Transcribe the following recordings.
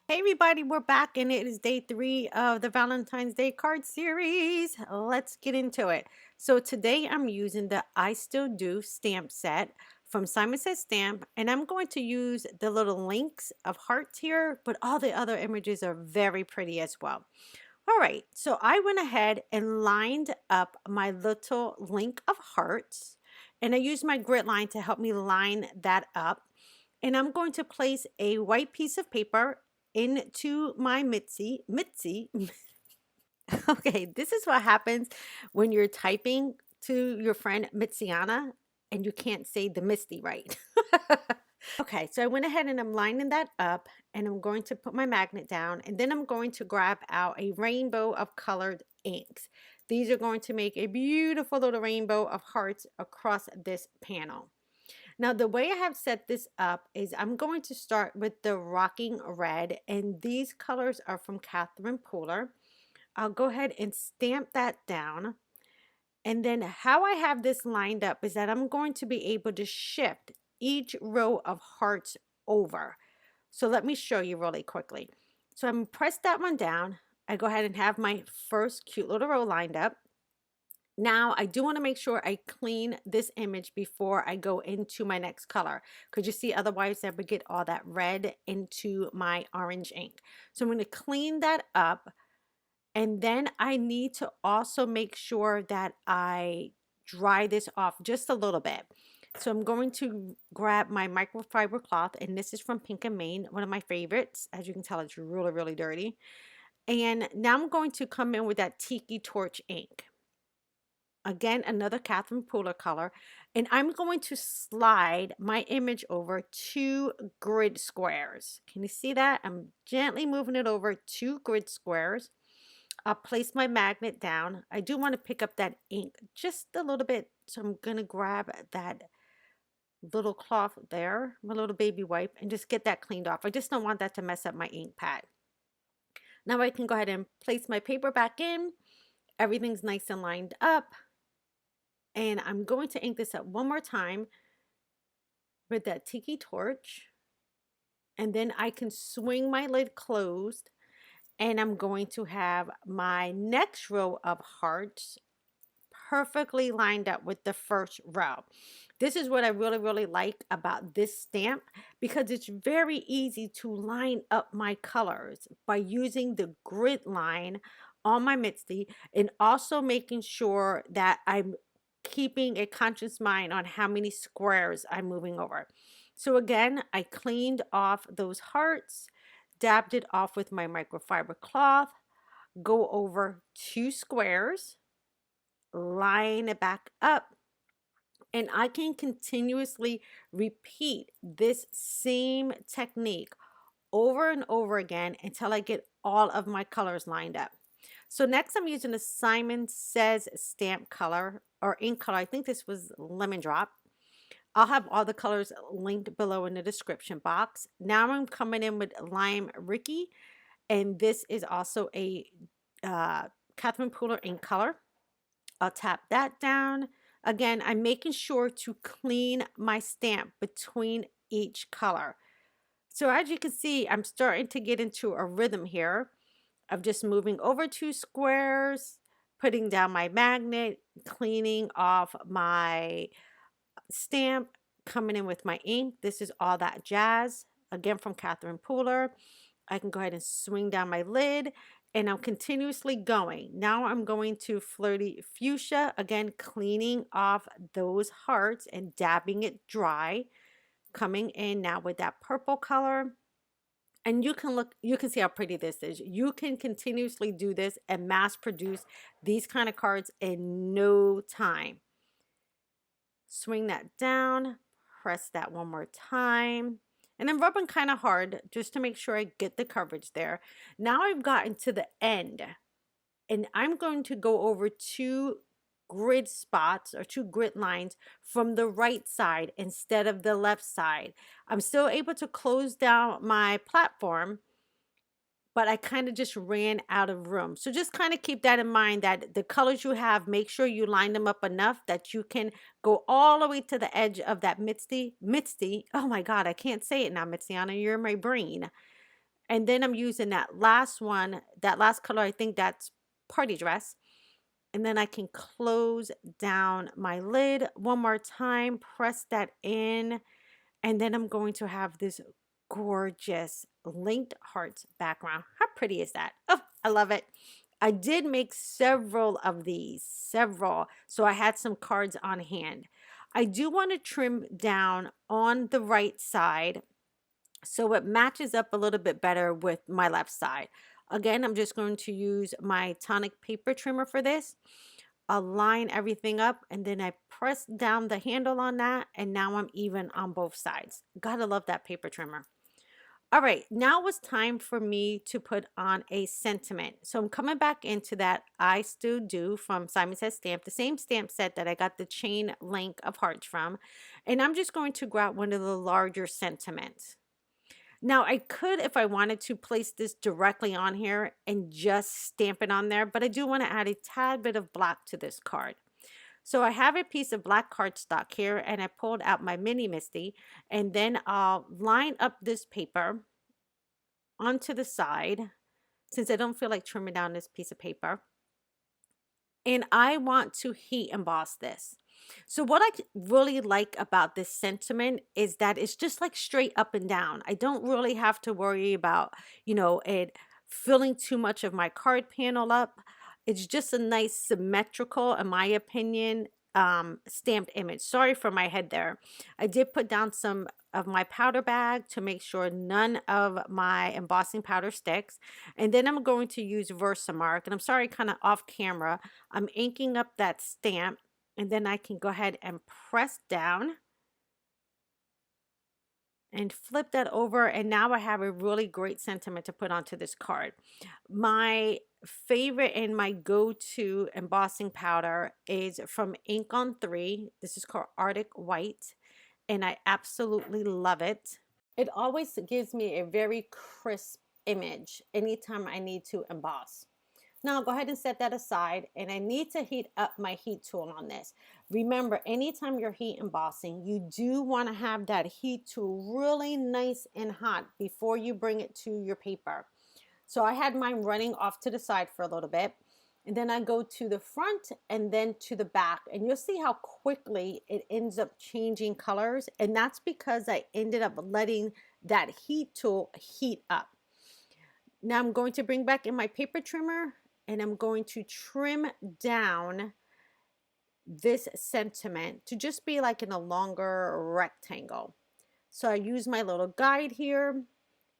Hey everybody, we're back and it is day 3 of the Valentine's Day card series. Let's get into it. So today I'm using the I Still Do stamp set from Simon Says Stamp, and I'm going to use the little links of hearts here, but all the other images are very pretty as well. All right, so I went ahead and lined up my little link of hearts, and I used my grid line to help me line that up. And I'm going to place a white piece of paper into my Mitzi. Okay, this is what happens when you're typing to your friend Mitziana and you can't say the Misty right. Okay, so I went ahead and I'm lining that up, and I'm going to put my magnet down, and then I'm going to grab out a rainbow of colored inks. These are going to make a beautiful little rainbow of hearts across this panel. Now, the way I have set this up is I'm going to start with the Rocking Red, and these colors are from Catherine Pooler. I'll go ahead and stamp that down. And then how I have this lined up is that I'm going to be able to shift each row of hearts over. So let me show you really quickly. So I'm press that one down. I go ahead and have my first cute little row lined up. Now, I do want to make sure I clean this image before I go into my next color, because you see, otherwise I would get all that red into my orange ink. So I'm going to clean that up, and then I need to also make sure that I dry this off just a little bit. So I'm going to grab my microfiber cloth, and this is from Pink and Main, one of my favorites. As you can tell, it's really, really dirty. And now I'm going to come in with that Tiki Torch ink. Again, another Catherine Pooler color. And I'm going to slide my image over 2 grid squares. Can you see that? I'm gently moving it over 2 grid squares. I'll place my magnet down. I do want to pick up that ink just a little bit. So I'm going to grab that little cloth there, my little baby wipe, and just get that cleaned off. I just don't want that to mess up my ink pad. Now I can go ahead and place my paper back in. Everything's nice and lined up. And I'm going to ink this up one more time with that Tiki Torch. And then I can swing my lid closed. And I'm going to have my next row of hearts perfectly lined up with the first row. This is what I really, really like about this stamp, because it's very easy to line up my colors by using the grid line on my Mitzi, and also making sure that I'm keeping a conscious mind on how many squares I'm moving over. So again, I cleaned off those hearts, dabbed it off with my microfiber cloth, go over 2 squares, line it back up, and I can continuously repeat this same technique over and over again until I get all of my colors lined up. So next I'm using a Simon Says stamp color or ink color. I think this was Lemon Drop. I'll have all the colors linked below in the description box. Now I'm coming in with Lime Rickey, and this is also a Catherine Pooler ink color. I'll tap that down. Again, I'm making sure to clean my stamp between each color. So as you can see, I'm starting to get into a rhythm here of just moving over 2 squares, putting down my magnet, cleaning off my stamp, coming in with my ink. This is All That Jazz, again from Catherine Pooler. I can go ahead and swing down my lid, and I'm continuously going. Now I'm going to Flirty Fuchsia, again cleaning off those hearts and dabbing it dry. Coming in now with that purple color. And you can see how pretty this is. You can continuously do this and mass produce these kind of cards in no time. Swing that down, press that one more time. And I'm rubbing kind of hard just to make sure I get the coverage there. Now I've gotten to the end, and I'm going to go over 2 grid spots or 2 grid lines from the right side instead of the left side. I'm still able to close down my platform, but I kind of just ran out of room. So just kind of keep that in mind, that the colors you have, make sure you line them up enough that you can go all the way to the edge of that Misty. Oh my God, I can't say it now, Mitziana, you're in my brain. And then I'm using that last one, that last color, I think that's Party Dress. And then I can close down my lid one more time, press that in, and then I'm going to have this gorgeous linked hearts background. How pretty is that? Oh, I love it. I did make several of these, several. So I had some cards on hand. I do want to trim down on the right side so it matches up a little bit better with my left side. Again, I'm just going to use my tonic paper trimmer for this. Align everything up, and then I press down the handle on that, and now I'm even on both sides. Gotta love that paper trimmer. All right, now it's time for me to put on a sentiment. So I'm coming back into that I Still Do from Simon Says Stamp, the same stamp set that I got the chain link of hearts from. And I'm just going to grab one of the larger sentiments. Now, I could, if I wanted to, place this directly on here and just stamp it on there, but I do want to add a tad bit of black to this card. So I have a piece of black cardstock here, and I pulled out my mini Misty, and then I'll line up this paper onto the side, since I don't feel like trimming down this piece of paper. And I want to heat emboss this. So what I really like about this sentiment is that it's just like straight up and down. I don't really have to worry about, it filling too much of my card panel up. It's just a nice symmetrical, in my opinion, stamped image. Sorry for my head there. I did put down some of my powder bag to make sure none of my embossing powder sticks. And then I'm going to use Versamark. And I'm sorry, kind of off camera. I'm inking up that stamp, and then I can go ahead and press down and flip that over, and now I have a really great sentiment to put onto this card. My favorite and my go-to embossing powder is from Ink on 3. This is called Arctic White, and I absolutely love it. It always gives me a very crisp image anytime I need to emboss. Now I'll go ahead and set that aside, and I need to heat up my heat tool on this. Remember, anytime you're heat embossing, you do want to have that heat tool really nice and hot before you bring it to your paper. So I had mine running off to the side for a little bit, and then I go to the front and then to the back, and you'll see how quickly it ends up changing colors, and that's because I ended up letting that heat tool heat up. Now I'm going to bring back in my paper trimmer, and I'm going to trim down this sentiment to just be like in a longer rectangle. So I use my little guide here,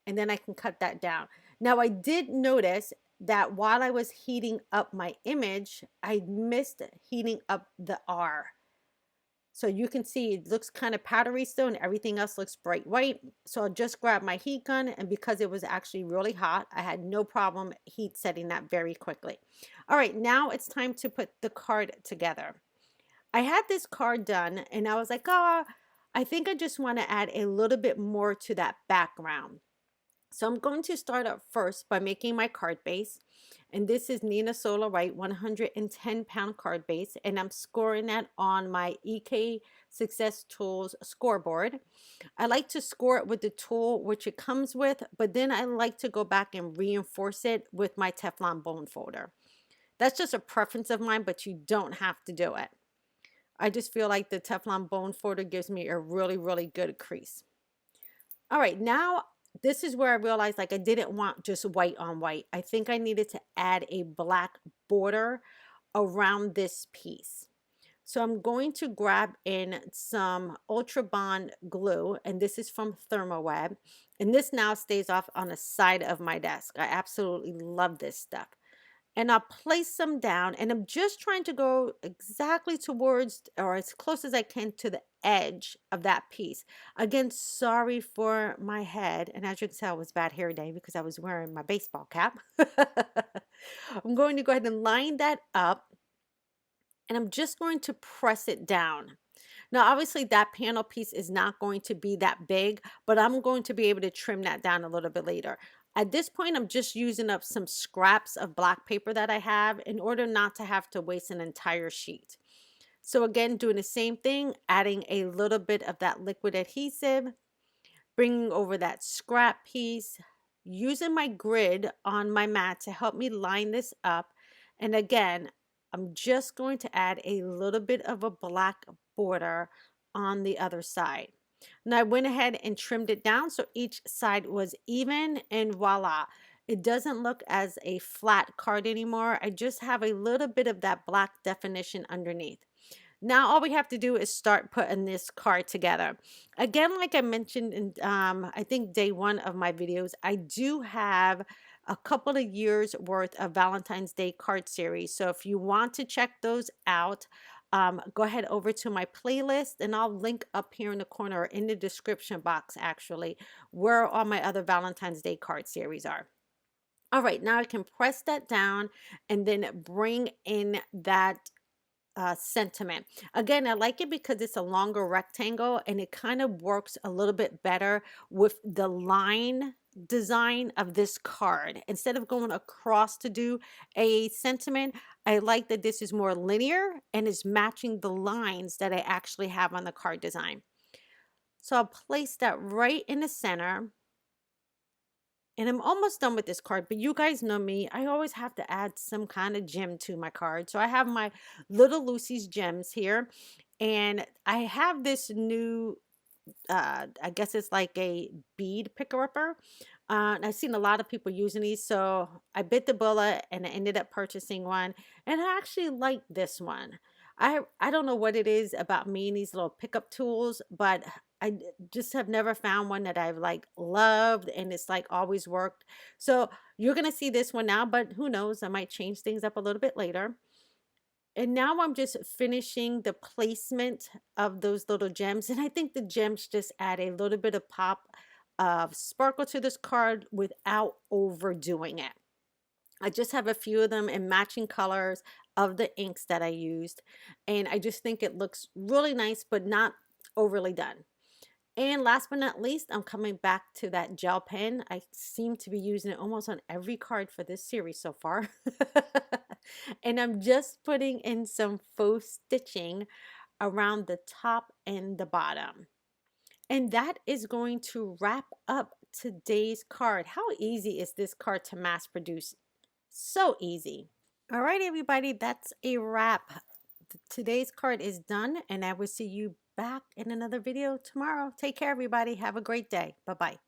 and then I can cut that down. Now I did notice that while I was heating up my image, I missed heating up the R. So you can see it looks kind of powdery still, and everything else looks bright white. So I'll just grab my heat gun, and because it was actually really hot, I had no problem heat setting that very quickly. All right, now it's time to put the card together. I had this card done, and I was like, oh, I think I just want to add a little bit more to that background. So I'm going to start up first by making my card base. And this is Nina Solar White 110-pound card base. And I'm scoring that on my EK Success Tools scoreboard. I like to score it with the tool which it comes with, but then I like to go back and reinforce it with my Teflon bone folder. That's just a preference of mine, but you don't have to do it. I just feel like the Teflon bone folder gives me a really, really good crease. All right, now this is where I realized like I didn't want just white on white. I think I needed to add a black border around this piece. So I'm going to grab in some Ultra Bond glue, and this is from Thermoweb. And this now stays off on the side of my desk. I absolutely love this stuff. And I'll place them down, and I'm just trying to go exactly towards, or as close as I can, to the edge of that piece. Again, sorry for my head, and as you can tell, it was bad hair day because I was wearing my baseball cap. I'm going to go ahead and line that up, and I'm just going to press it down. Now, obviously, that panel piece is not going to be that big, but I'm going to be able to trim that down a little bit later. At this point, I'm just using up some scraps of black paper that I have in order not to have to waste an entire sheet. So again, doing the same thing, adding a little bit of that liquid adhesive, bringing over that scrap piece, using my grid on my mat to help me line this up. And again, I'm just going to add a little bit of a black border on the other side. Now I went ahead and trimmed it down so each side was even, and voila. It doesn't look as a flat card anymore. I just have a little bit of that black definition underneath. Now all we have to do is start putting this card together. Again, like I mentioned in I think day one of my videos, I do have a couple of years worth of Valentine's Day card series. So if you want to check those out, go ahead over to my playlist, and I'll link up here in the corner or in the description box actually where all my other Valentine's Day card series are. All right, now I can press that down and then bring in that sentiment. Again, I like it because it's a longer rectangle and it kind of works a little bit better with the line design of this card. Instead of going across to do a sentiment, I like that this is more linear and is matching the lines that I actually have on the card design. So I'll place that right in the center. And I'm almost done with this card, but you guys know me. I always have to add some kind of gem to my card. So I have my Little Lucy's gems here. And I have this new, I guess it's like a bead picker-upper. And I've seen a lot of people using these. So I bit the bullet and I ended up purchasing one. And I actually like this one. I don't know what it is about me and these little pickup tools, but just have never found one that I've like loved and it's like always worked. So you're gonna see this one now, but who knows? I might change things up a little bit later. And now I'm just finishing the placement of those little gems. And I think the gems just add a little bit of pop of sparkle to this card without overdoing it. I just have a few of them in matching colors of the inks that I used. And I just think it looks really nice, but not overly done. And last but not least, I'm coming back to that gel pen. I seem to be using it almost on every card for this series so far. And I'm just putting in some faux stitching around the top and the bottom. And that is going to wrap up today's card. How easy is this card to mass produce? So easy. All right, everybody, that's a wrap. Today's card is done, and I will see you back in another video tomorrow. Take care, everybody. Have a great day. Bye-bye.